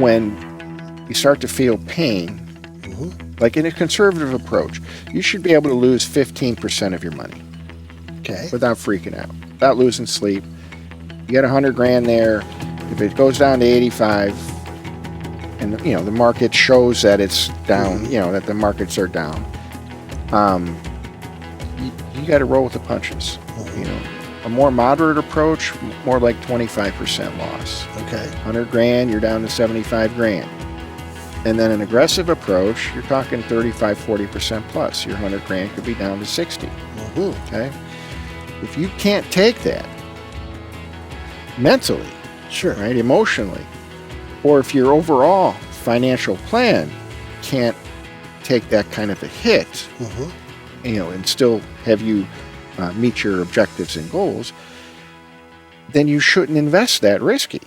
when you start to feel pain, like in a conservative approach, you should be able to lose 15% of your money. Okay. Without freaking out, without losing sleep. You got $100,000 there. If it goes down to 85, and the market shows that it's down, that the markets are down, you got to roll with the punches. A more moderate approach, more like 25% loss. Okay. $100,000, you're down to $75,000. And then an aggressive approach, you're talking 35, 40% plus. Your $100,000 could be down to 60. Okay. If you can't take that mentally, sure, right, emotionally, or if your overall financial plan can't take that kind of a hit, and still have you meet your objectives and goals, then you shouldn't invest that risky.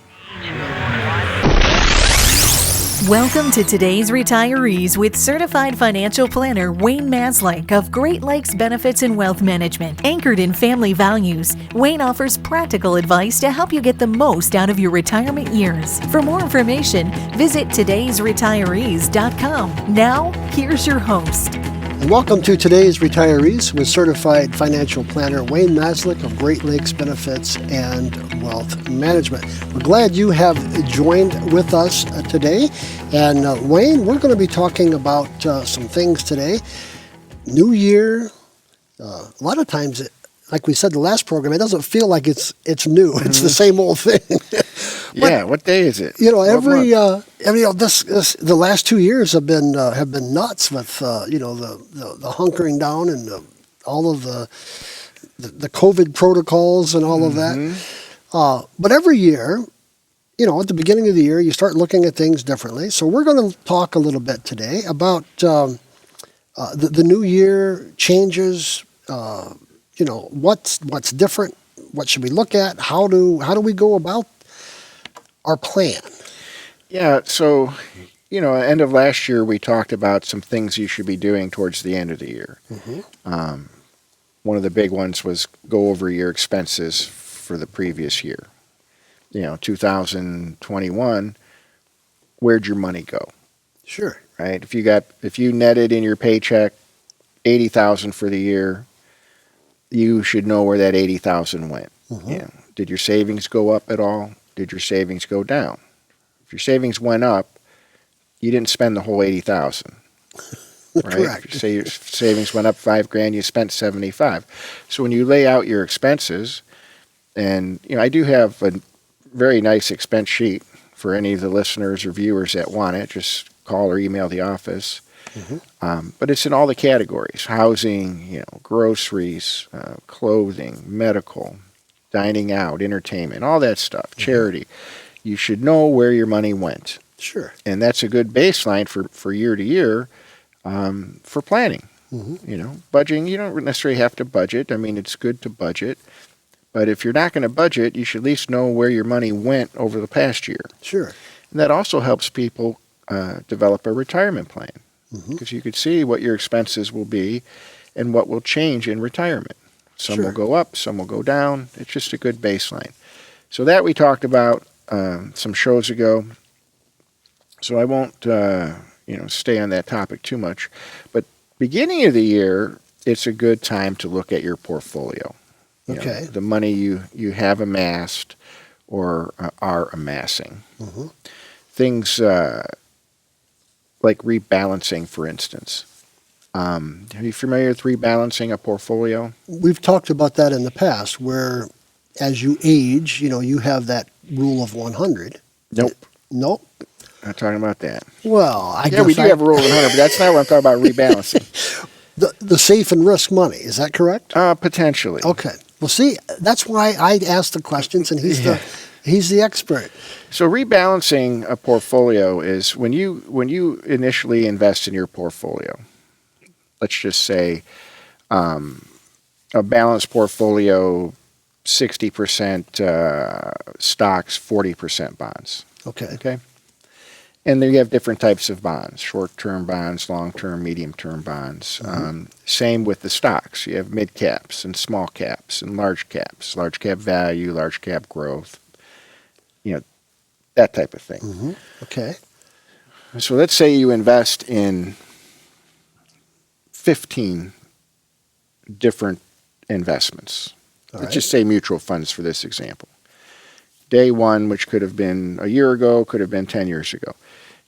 Welcome to today's Retirees with Certified Financial Planner Wayne Maslyk of Great Lakes Benefits and Wealth Management. Anchored in family values, Wayne offers practical advice to help you get the most out of your retirement years. For more information, visit today'sretirees.com. Now, here's your host. And welcome to today's Retirees with Certified Financial Planner Wayne Maslyk of Great Lakes Benefits and Wealth Management. We're glad you have joined with us today. And Wayne, we're going to be talking about some things today. New year, a lot of times, like we said the last program, it doesn't feel like it's new. It's the same old thing. But, what day is it? The last 2 years have been nuts with the hunkering down and all of the COVID protocols and all of that. But every year, at the beginning of the year, you start looking at things differently. So we're going to talk a little bit today about the new year changes. What's different? What should we look at? How do we go about our plan? Yeah, so, end of last year, we talked about some things you should be doing towards the end of the year. One of the big ones was go over your expenses for the previous year. 2021, where'd your money go? Sure. Right? If you netted in your paycheck $80,000 for the year, you should know where that $80,000 went. Did your savings go up at all? Did your savings go down? If your savings went up, you didn't spend the whole $80,000. Right? Correct. If you say your savings went up $5,000, you spent $75,000. So when you lay out your expenses, and I do have a very nice expense sheet for any of the listeners or viewers that want it. Just call or email the office. But it's in all the categories: housing, groceries, clothing, medical, dining out, entertainment, all that stuff, charity. You should know where your money went. Sure. And that's a good baseline for year to year for planning. Budgeting, you don't necessarily have to budget. I mean, it's good to budget. But if you're not going to budget, you should at least know where your money went over the past year. Sure. And that also helps people develop a retirement plan, because you could see what your expenses will be and what will change in retirement. Some will go up, some will go down. It's just a good baseline. So that we talked about some shows ago. So I won't stay on that topic too much. But beginning of the year, it's a good time to look at your portfolio. The money you have amassed or are amassing. Things like rebalancing, for instance. Are you familiar with rebalancing a portfolio? We've talked about that in the past, where as you age, you have that rule of 100. Nope. Nope. Not talking about that. Well, I guess we do have a rule of 100, but that's not what I'm talking about rebalancing. The safe and risk money, is that correct? Potentially. Okay. Well, see, that's why I asked the questions, and he's the expert. So rebalancing a portfolio is when you initially invest in your portfolio. Let's just say a balanced portfolio, 60% stocks, 40% bonds. Okay. And then you have different types of bonds: short-term bonds, long-term, medium-term bonds. Same with the stocks. You have mid-caps and small caps and large caps, large cap value, large cap growth, that type of thing. Okay. So let's say you invest in 15 different investments. Let's just say mutual funds for this example. Day one, which could have been a year ago, could have been 10 years ago.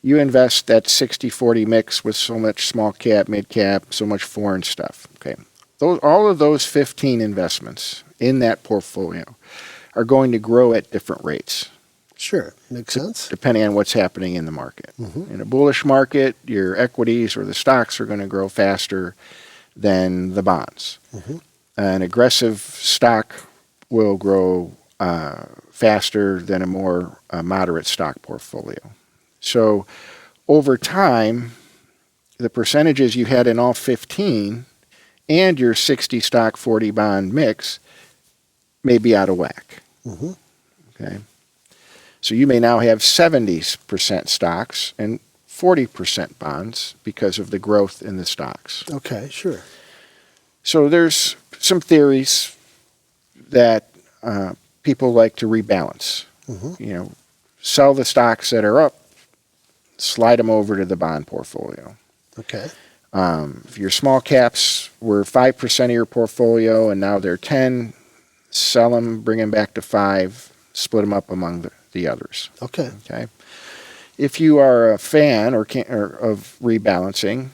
You invest that 60-40 mix with so much small cap, mid cap, so much foreign stuff. Okay, all of those 15 investments in that portfolio are going to grow at different rates. Sure, makes sense. Depending on what's happening in the market. In a bullish market, your equities or the stocks are going to grow faster than the bonds. An aggressive stock will grow faster than a more moderate stock portfolio. So over time, the percentages you had in all 15 and your 60 stock, 40 bond mix may be out of whack. Okay. So you may now have 70% stocks and 40% bonds because of the growth in the stocks. Okay, sure. So there's some theories that people like to rebalance. Sell the stocks that are up, slide them over to the bond portfolio. Okay. If your small caps were 5% of your portfolio and now they're 10, sell them, bring them back to 5, split them up among the others. Okay. Okay. If you are a fan or of rebalancing,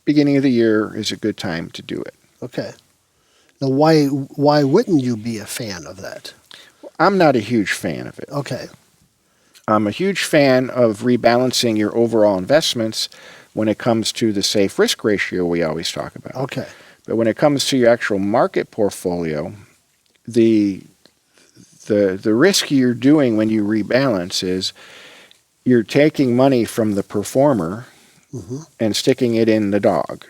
beginning of the year is a good time to do it. Okay. Now, why wouldn't you be a fan of that? I'm not a huge fan of it. Okay. I'm a huge fan of rebalancing your overall investments when it comes to the safe risk ratio we always talk about. Okay. But when it comes to your actual market portfolio, the risk you're doing when you rebalance is you're taking money from the performer and sticking it in the dog.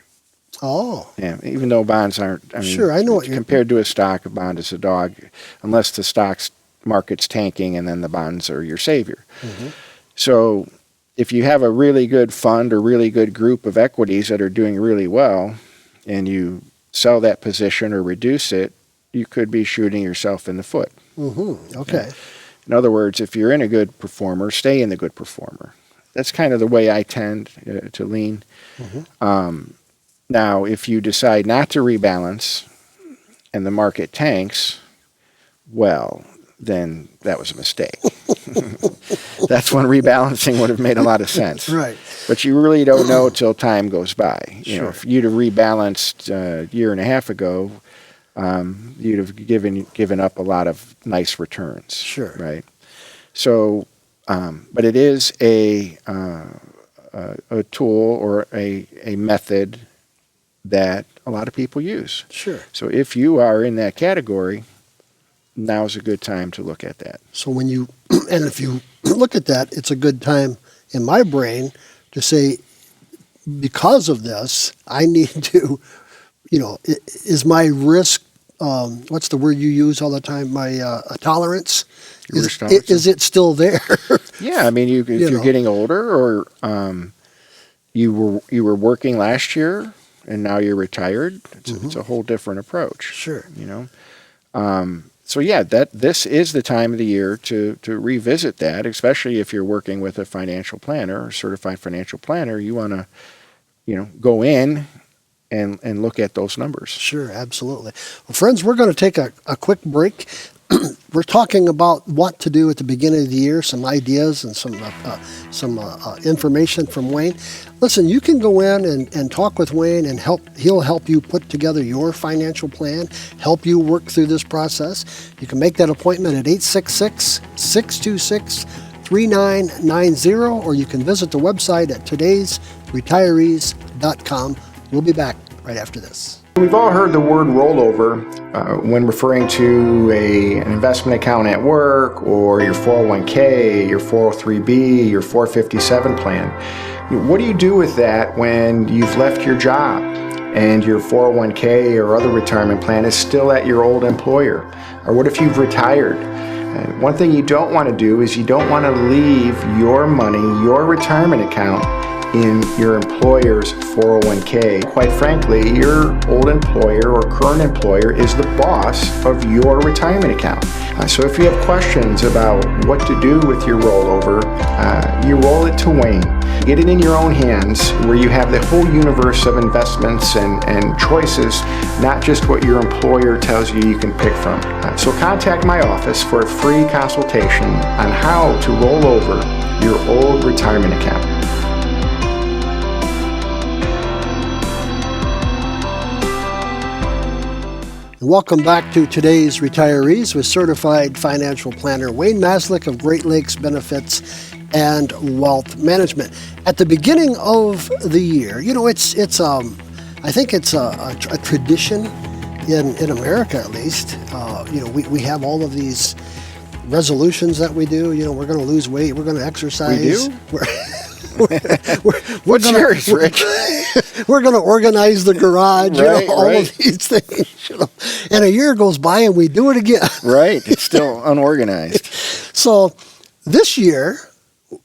Oh. Yeah, even though bonds aren't, Sure, I know what you're... compared to a stock, a bond is a dog, unless the stock's market's tanking and then the bonds are your savior. So if you have a really good fund or really good group of equities that are doing really well and you sell that position or reduce it, you could be shooting yourself in the foot. Okay. In other words, if you're in a good performer, stay in the good performer. That's kind of the way I tend to lean. Now, if you decide not to rebalance and the market tanks, well, then that was a mistake. That's when rebalancing would have made a lot of sense. Right. But you really don't know till time goes by. You know, Sure. if you'd have rebalanced a year and a half ago, you'd have given up a lot of nice returns. Sure. Right. So, but it is a tool or a method that a lot of people use. Sure. So if you are in that category, now's a good time to look at that. So when you, and if you look at that, it's a good time in my brain to say, because of this, I need to, is my risk, what's the word you use all the time? My tolerance? Your risk tolerance? Is it still there? Yeah, I mean, if you're getting older, or you were working last year and now you're retired, it's a whole different approach. Sure. So yeah, this is the time of the year to revisit that, especially if you're working with a financial planner or certified financial planner. You want to, go in and look at those numbers. Sure, absolutely. Well, friends, we're going to take a quick break. We're talking about what to do at the beginning of the year, some ideas and some information from Wayne. Listen, you can go in and talk with Wayne and he'll help you put together your financial plan, help you work through this process. You can make that appointment at 866-626-3990, or you can visit the website at todaysretirees.com. We'll be back right after this. We've all heard the word rollover when referring to an investment account at work, or your 401k, your 403b, your 457 plan. What do you do with that when you've left your job and your 401k or other retirement plan is still at your old employer? Or what if you've retired? One thing you don't want to do is you don't want to leave your money, your retirement account, in your employer's 401k. Quite frankly, your old employer or current employer is the boss of your retirement account. So if you have questions about what to do with your rollover, you roll it to Wayne. Get it in your own hands where you have the whole universe of investments and choices, not just what your employer tells you you can pick from. So contact my office for a free consultation on how to roll over your old retirement account. Welcome back to today's Retirees with Certified Financial Planner Wayne Maslyk of Great Lakes Benefits and Wealth Management. At the beginning of the year, I think it's a tradition in America, at least. We have all of these resolutions that we do. We're going to lose weight. We're going to exercise. We do? What's yours, Rich? We're going to organize the garage, all of these things. And a year goes by and we do it again. Right. It's still unorganized. So this year,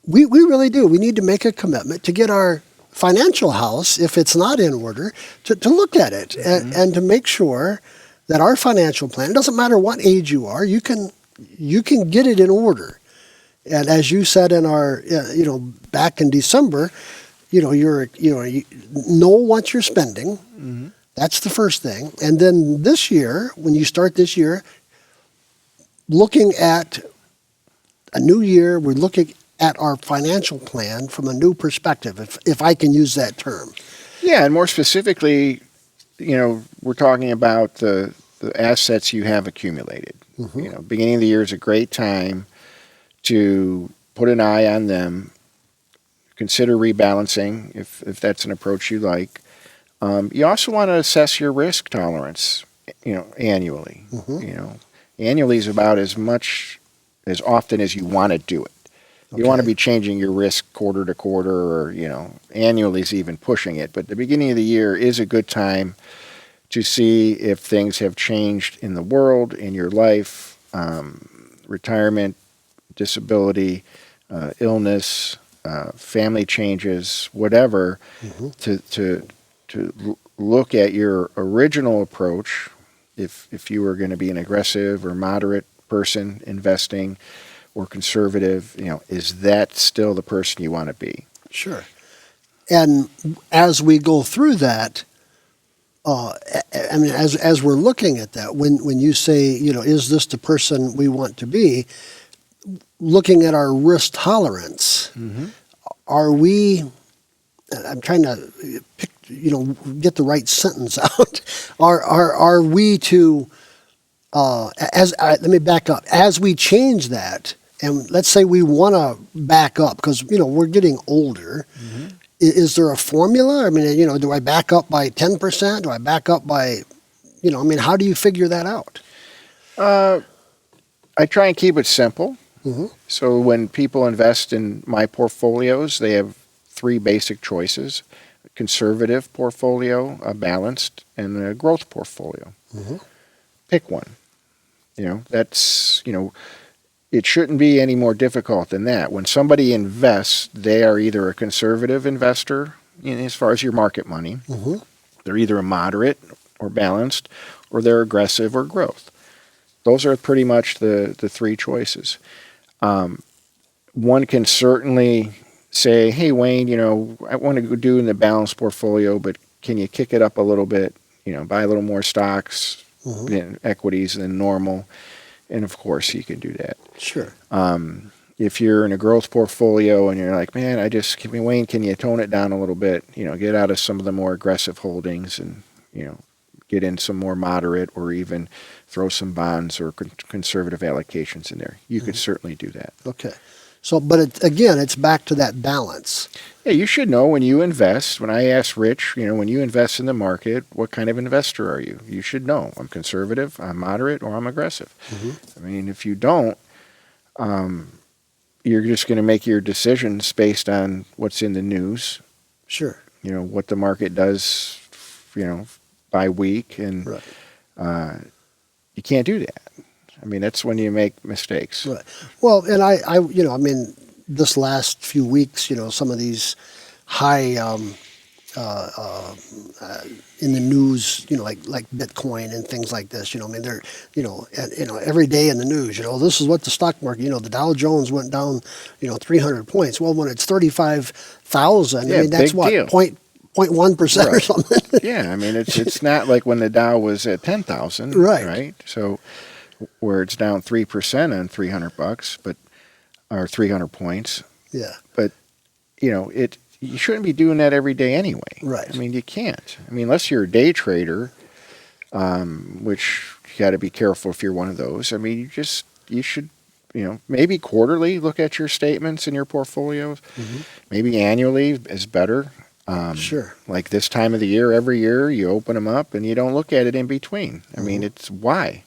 we really do. We need to make a commitment to get our financial house, if it's not in order, to look at it and to make sure that our financial plan, doesn't matter what age you are, you can get it in order. And as you said in our, back in December, you know what you're spending. Mm-hmm. That's the first thing. And then this year, when you start this year, looking at a new year, we're looking at our financial plan from a new perspective, if I can use that term. Yeah, and more specifically, we're talking about the assets you have accumulated. Mm-hmm. Beginning of the year is a great time to put an eye on them, consider rebalancing if that's an approach you like. You also want to assess your risk tolerance, annually. Mm-hmm. Annually is about as often as you want to do it. Okay. You want to be changing your risk quarter to quarter, or annually is even pushing it. But the beginning of the year is a good time to see if things have changed in the world, in your life, retirement, disability, illness, family changes, whatever, mm-hmm. to look at your original approach. If you were going to be an aggressive or moderate person investing or conservative, is that still the person you want to be? Sure. And as we go through that, as we're looking at that, when you say, is this the person we want to be, looking at our risk tolerance, mm-hmm. are we, I'm trying to pick, get the right sentence out. Are we to, let me back up. As we change that, and let's say we want to back up because, we're getting older. Mm-hmm. Is there a formula? Do I back up by 10%? Do I back up by, how do you figure that out? I try and keep it simple. Mm-hmm. So when people invest in my portfolios, they have three basic choices: a conservative portfolio, a balanced, and a growth portfolio. Mm-hmm. Pick one. It shouldn't be any more difficult than that. When somebody invests, they are either a conservative investor, as far as your market money. Mm-hmm. They're either a moderate or balanced, or they're aggressive or growth. Those are pretty much the three choices. One can certainly say, hey, Wayne, I want to go do in the balanced portfolio, but can you kick it up a little bit, buy a little more stocks, mm-hmm. Equities than normal? And of course, you can do that. Sure. If you're in a growth portfolio and you're like, man, Wayne, can you tone it down a little bit? Get out of some of the more aggressive holdings and, get in some more moderate, or even throw some bonds or conservative allocations in there. You mm-hmm. could certainly do that. Okay. So, but it's back to that balance. Yeah, you should know when you invest. When I asked Rich, when you invest in the market, what kind of investor are you? You should know. I'm conservative, I'm moderate, or I'm aggressive. Mm-hmm. If you don't, you're just going to make your decisions based on what's in the news. Sure. What the market does, by week, and right. You can't do that. That's when you make mistakes. Right. Well, and I this last few weeks, some of these high in the news, like Bitcoin and things like this. I mean, they're, every day in the news. This is what the stock market. The Dow Jones went down, 300 points. Well, when it's 35,000, Yeah, I mean that's big what deal. 0.1% or Right. something. Yeah, I mean it's not like when the Dow was at 10,000, Right. right? So where it's down 3% on $300, or 300 points. Yeah. But you shouldn't be doing that every day anyway. Right. I mean, you can't. I mean, unless you're a day trader, which you got to be careful if you're one of those. I mean, you should, maybe quarterly look at your statements and your portfolios. Mm-hmm. Maybe annually is better. Sure. Like this time of the year, every year you open them up and you don't look at it in between. I mean, it's why.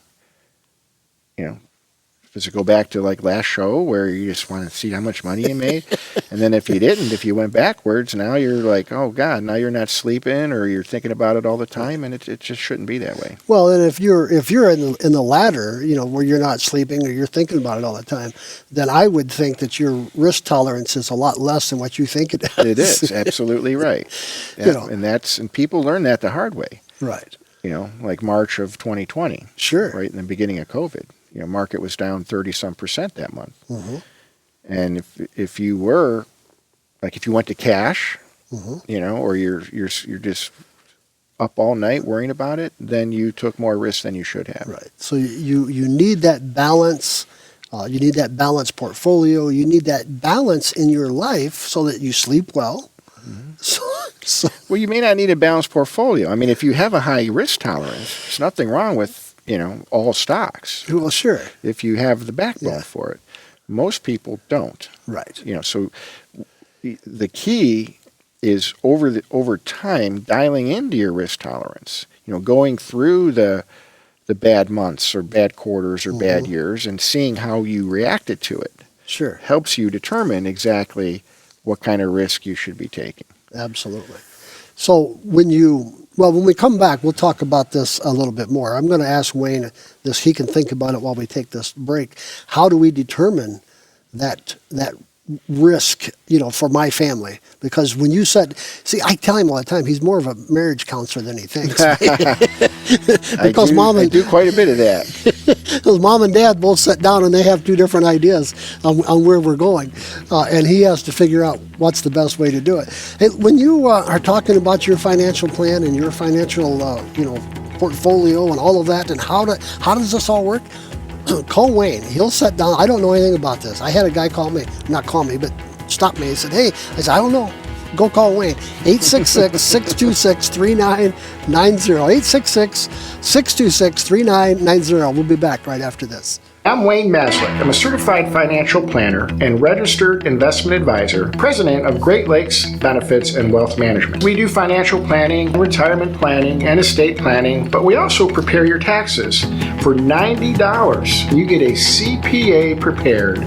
Does it go back to like last show where you just want to see how much money you made? And then if you went backwards, now you're like, oh God, now you're not sleeping or you're thinking about it all the time, and it just shouldn't be that way. Well, and if you're in the latter, where you're not sleeping or you're thinking about it all the time, then I would think that your risk tolerance is a lot less than what you think it is. It is absolutely right. Yeah, and people learn that the hard way. Right. Like March of 2020. Sure. Right in the beginning of COVID. Market was down 30-some% that month. Mm-hmm. And if you went to cash, or you're just up all night worrying about it, then you took more risk than you should have. Right. So you need that balance. You need that balanced portfolio. You need that balance in your life so that you sleep well. Mm-hmm. Well, you may not need a balanced portfolio. I mean, if you have a high risk tolerance, there's nothing wrong with all stocks. Well, sure. If you have the backbone for it. Most people don't. Right. So the key is over time dialing into your risk tolerance. Going through the bad months or bad quarters or bad years and seeing how you reacted to it. Sure. Helps you determine exactly what kind of risk you should be taking. Absolutely. So when we come back, we'll talk about this a little bit more. I'm going to ask Wayne this. He can think about it while we take this break. How do we determine that risk, for my family? Because when you I tell him all the time, he's more of a marriage counselor than he thinks. Because I do quite a bit of that. Because mom and dad both sit down and they have two different ideas on where we're going. And he has to figure out what's the best way to do it. Hey, when you are talking about your financial plan and your financial, portfolio and all of that, and how does this all work? Call Wayne. He'll sit down. I don't know anything about this. I had a guy but stop me. He said, hey, I said, I don't know. Go call Wayne. 866-626-3990. 866-626-3990. We'll be back right after this. I'm Wayne Maslyk. I'm a certified financial planner and registered investment advisor, president of Great Lakes Benefits and Wealth Management. We do financial planning, retirement planning, and estate planning, but we also prepare your taxes. For $90, you get a CPA prepared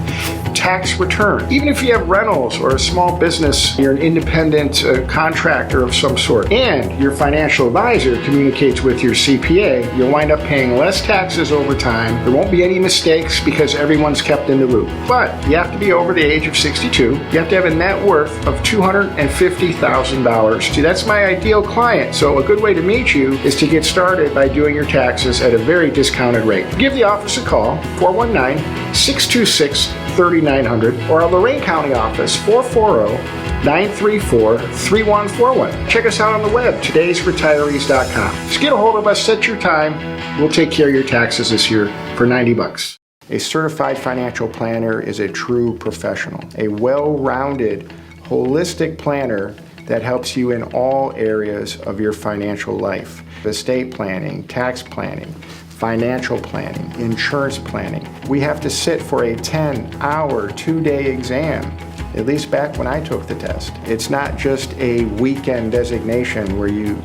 tax return. Even if you have rentals or a small business, you're an independent contractor of some sort, and your financial advisor communicates with your CPA, you'll wind up paying less taxes over time. There won't be any mistakes because everyone's kept in the loop. But you have to be over the age of 62. You have to have a net worth of $250,000. See, that's my ideal client. So a good way to meet you is to get started by doing your taxes at a very discounted rate. Give the office a call, 419-626-3900, or our Lorain County office, 440-934-3141. Check us out on the web, todaysretirees.com. Just get a hold of us, set your time. We'll take care of your taxes this year for $90. A certified financial planner is a true professional, a well-rounded, holistic planner that helps you in all areas of your financial life. Estate planning, tax planning, financial planning, insurance planning. We have to sit for a 10-hour, 2-day exam, at least back when I took the test. It's not just a weekend designation where you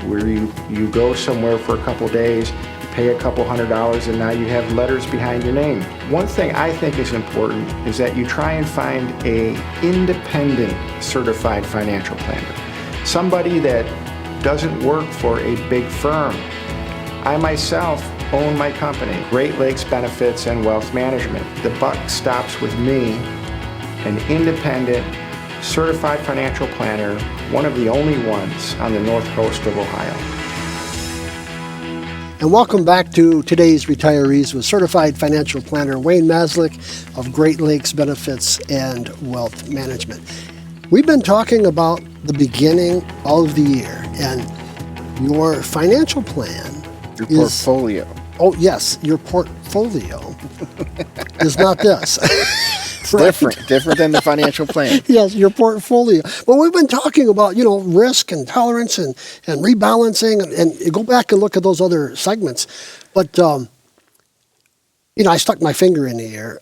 go somewhere for a couple days, pay a couple $100, and now you have letters behind your name. One thing I think is important is that you try and find an independent certified financial planner. Somebody that doesn't work for a big firm. I myself own my company, Great Lakes Benefits and Wealth Management. The buck stops with me, an independent, certified financial planner, one of the only ones on the north coast of Ohio. And welcome back to today's Retirees with certified financial planner Wayne Maslyk of Great Lakes Benefits and Wealth Management. We've been talking about the beginning of the year, and your financial plan Your is... portfolio. Oh, yes, your portfolio is not this. It's different than the financial plan. Yes, your portfolio. Well, we've been talking about, risk and tolerance and rebalancing, and you go back and look at those other segments. But, I stuck my finger in the air.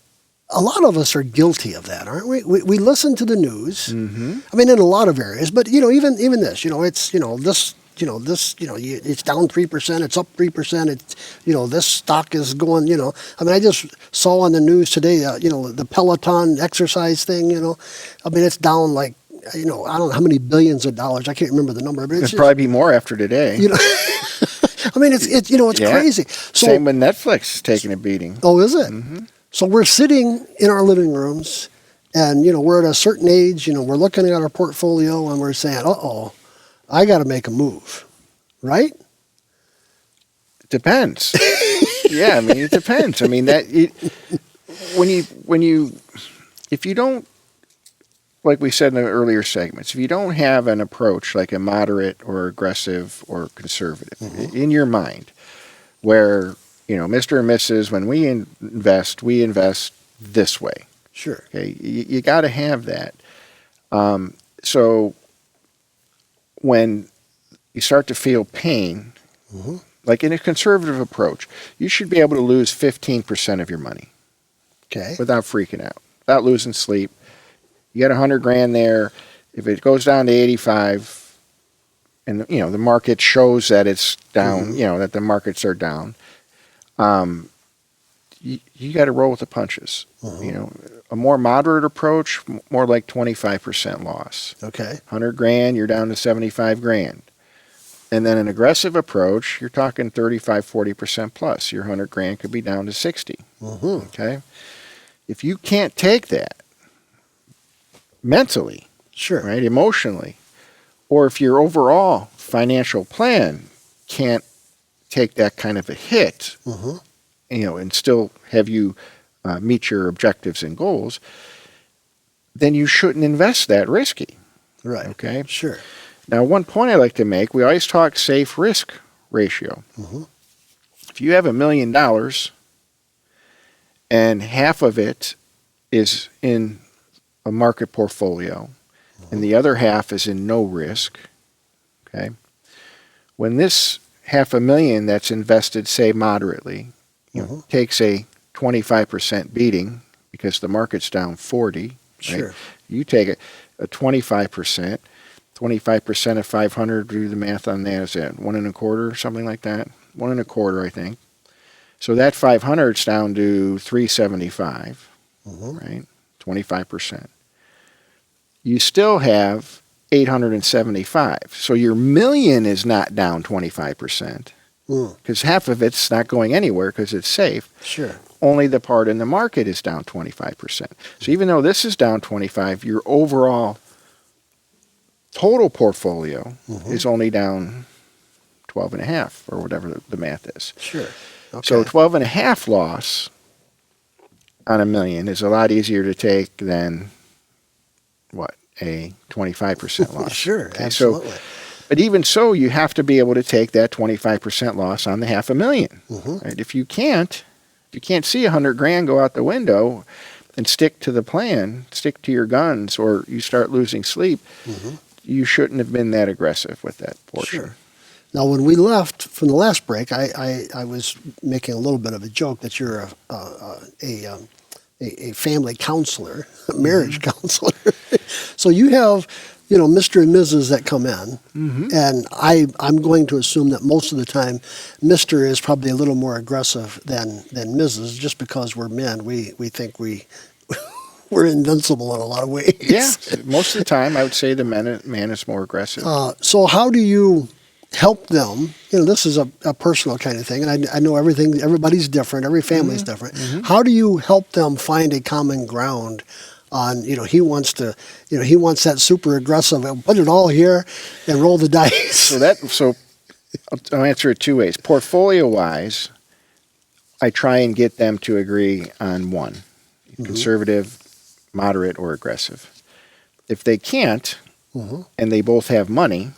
A lot of us are guilty of that, aren't we? We listen to the news. Mm-hmm. I mean, in a lot of areas, but, even this, it's down 3%, it's up 3%, it's, this stock is going, I just saw on the news today, the Peloton exercise thing, it's down like, I don't know how many billions of dollars, I can't remember the number, but It'd probably be more after today. It's Yeah. crazy. So, Same with Netflix is taking a beating. oh, is it? Mm-hmm. So we're sitting in our living rooms and, we're at a certain age, we're looking at our portfolio and we're saying, uh-oh, I got to make a move, right? Depends. Yeah, it depends. If you don't, like we said in the earlier segments, if you don't have an approach like a moderate or aggressive or conservative in your mind, where, Mr. and Mrs., when we invest this way. Sure. Okay, you got to have that. So when you start to feel pain, like in a conservative approach, you should be able to lose 15% of your money. Okay. Without freaking out, without losing sleep. You got $100,000 there. If it goes down to 85, and the market shows that it's down, that the markets are down, you got to roll with the punches. A more moderate approach, more like 25% loss. Okay. $100,000, you're down to $75,000. And then an aggressive approach, you're talking 35-40% plus. Your $100,000 could be down to 60. Okay. If you can't take that mentally, Sure. right, emotionally, or if your overall financial plan can't take that kind of a hit, and still have you meet your objectives and goals, then you shouldn't invest that risky. Right. Okay. Sure. Now, one point I like to make, we always talk safe risk ratio. If you have $1 million and half of it is in a market portfolio and the other half is in no risk, okay, when this $500,000 that's invested, say, moderately, takes a 25% beating because the market's down 40, right? Sure. You take a 25%. 25% of 500, do the math on that, is that 1.25, something like that? 1.25, I think. So that 500's down to 375, right? 25%. You still have 875. So your million is not down 25%, because half of it's not going anywhere because it's safe. Sure. Only the part in the market is down 25%. So even though this is down 25, your overall total portfolio is only down 12.5 or whatever the math is. Sure. Okay. So 12.5 loss on $1 million is a lot easier to take than a 25% loss. Sure. Okay, Absolutely. but even so, you have to be able to take that 25% loss on the $500,000. Right? If you can't see $100,000 go out the window and stick to the plan, stick to your guns, or you start losing sleep, you shouldn't have been that aggressive with that portion. Sure. Now, when we left from the last break, I was making a little bit of a joke that you're a family counselor, a marriage counselor. So you have, Mr. and Mrs. that come in, and I'm going to assume that most of the time, Mr. is probably a little more aggressive than Mrs. Just because we're men, we think we're invincible in a lot of ways. Yeah, most of the time, I would say the man is more aggressive. So how do you help them? This is a personal kind of thing, and I know everybody's different, every family's different. How do you help them find a common ground on, he wants that super aggressive, put it all here and roll the dice. So I'll answer it two ways. Portfolio wise, I try and get them to agree on one, conservative, moderate, or aggressive. If they can't, and they both have money,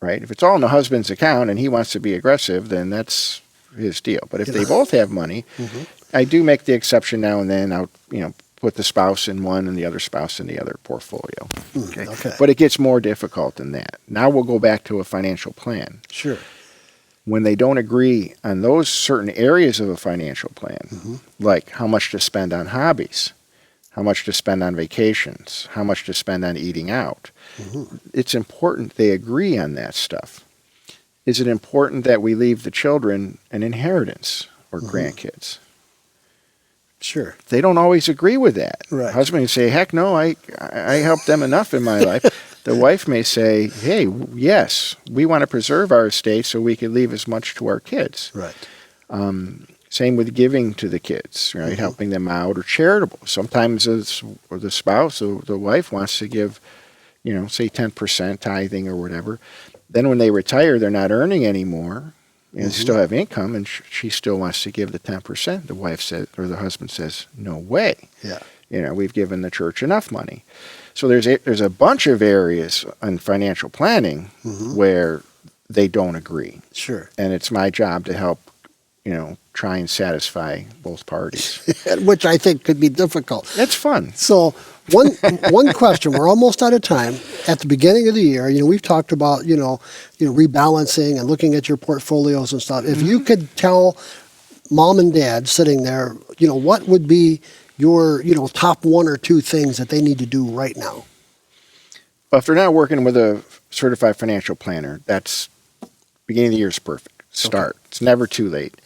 right? If it's all in the husband's account and he wants to be aggressive, then that's his deal. But if they both have money, I do make the exception now and then. I'll, put the spouse in one and the other spouse in the other portfolio. Okay. But it gets more difficult than that. Now we'll go back to a financial plan. Sure. When they don't agree on those certain areas of a financial plan, like how much to spend on hobbies, how much to spend on vacations, how much to spend on eating out, it's important they agree on that stuff. Is it important that we leave the children an inheritance or grandkids? Sure. They don't always agree with that. Right. Husband may say, heck no, I helped them enough in my life. The wife may say, hey, yes, we want to preserve our estate so we can leave as much to our kids. Right. Same with giving to the kids, right? Helping them out or charitable. Sometimes the spouse or the wife wants to give, say 10% tithing or whatever. Then when they retire, they're not earning anymore. And still have income, and she still wants to give the 10%. The wife says, or the husband says, "No way. Yeah, we've given the church enough money." So there's a bunch of areas in financial planning where they don't agree. Sure. And it's my job to help, try and satisfy both parties. Which I think could be difficult. That's fun. So one question, we're almost out of time. At the beginning of the year, we've talked about, rebalancing and looking at your portfolios and stuff. If you could tell mom and dad sitting there, what would be your, top one or two things that they need to do right now? Well, if they're not working with a certified financial planner, that's beginning of the year is perfect. Start. Okay. It's never too late.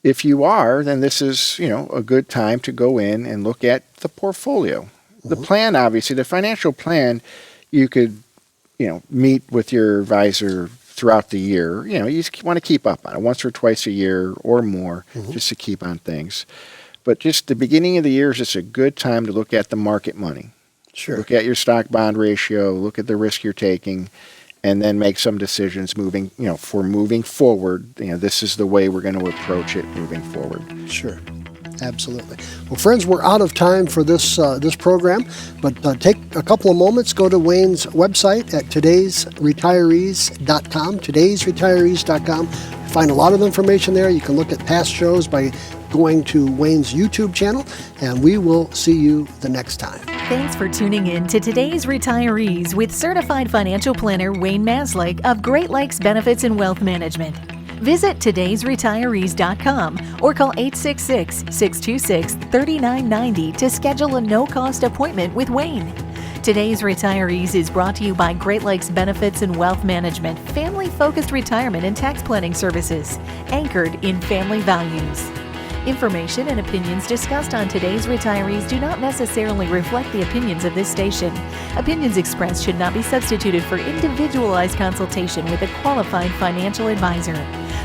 If you are, then this is, a good time to go in and look at the portfolio. The plan, obviously, the financial plan, you could, meet with your advisor throughout the year. You just want to keep up on it once or twice a year or more just to keep on things. But just the beginning of the year is just a good time to look at the market money. Sure. Look at your stock bond ratio, look at the risk you're taking, and then make some decisions moving forward. This is the way we're going to approach it moving forward. Sure. Absolutely. Well, friends, we're out of time for this program, but take a couple of moments, go to Wayne's website at todaysretirees.com, todaysretirees.com. Find a lot of information there. You can look at past shows by going to Wayne's YouTube channel, and we will see you the next time. Thanks for tuning in to Today's Retirees with Certified Financial Planner Wayne Maslyk of Great Lakes Benefits and Wealth Management. Visit todaysretirees.com or call 866-626-3990 to schedule a no-cost appointment with Wayne. Today's Retirees is brought to you by Great Lakes Benefits and Wealth Management, family-focused retirement and tax planning services, anchored in family values. Information and opinions discussed on Today's Retirees do not necessarily reflect the opinions of this station. Opinions expressed should not be substituted for individualized consultation with a qualified financial advisor.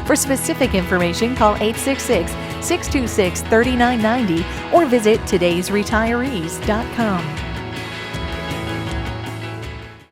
For specific information, call 866-626-3990 or visit todaysretirees.com.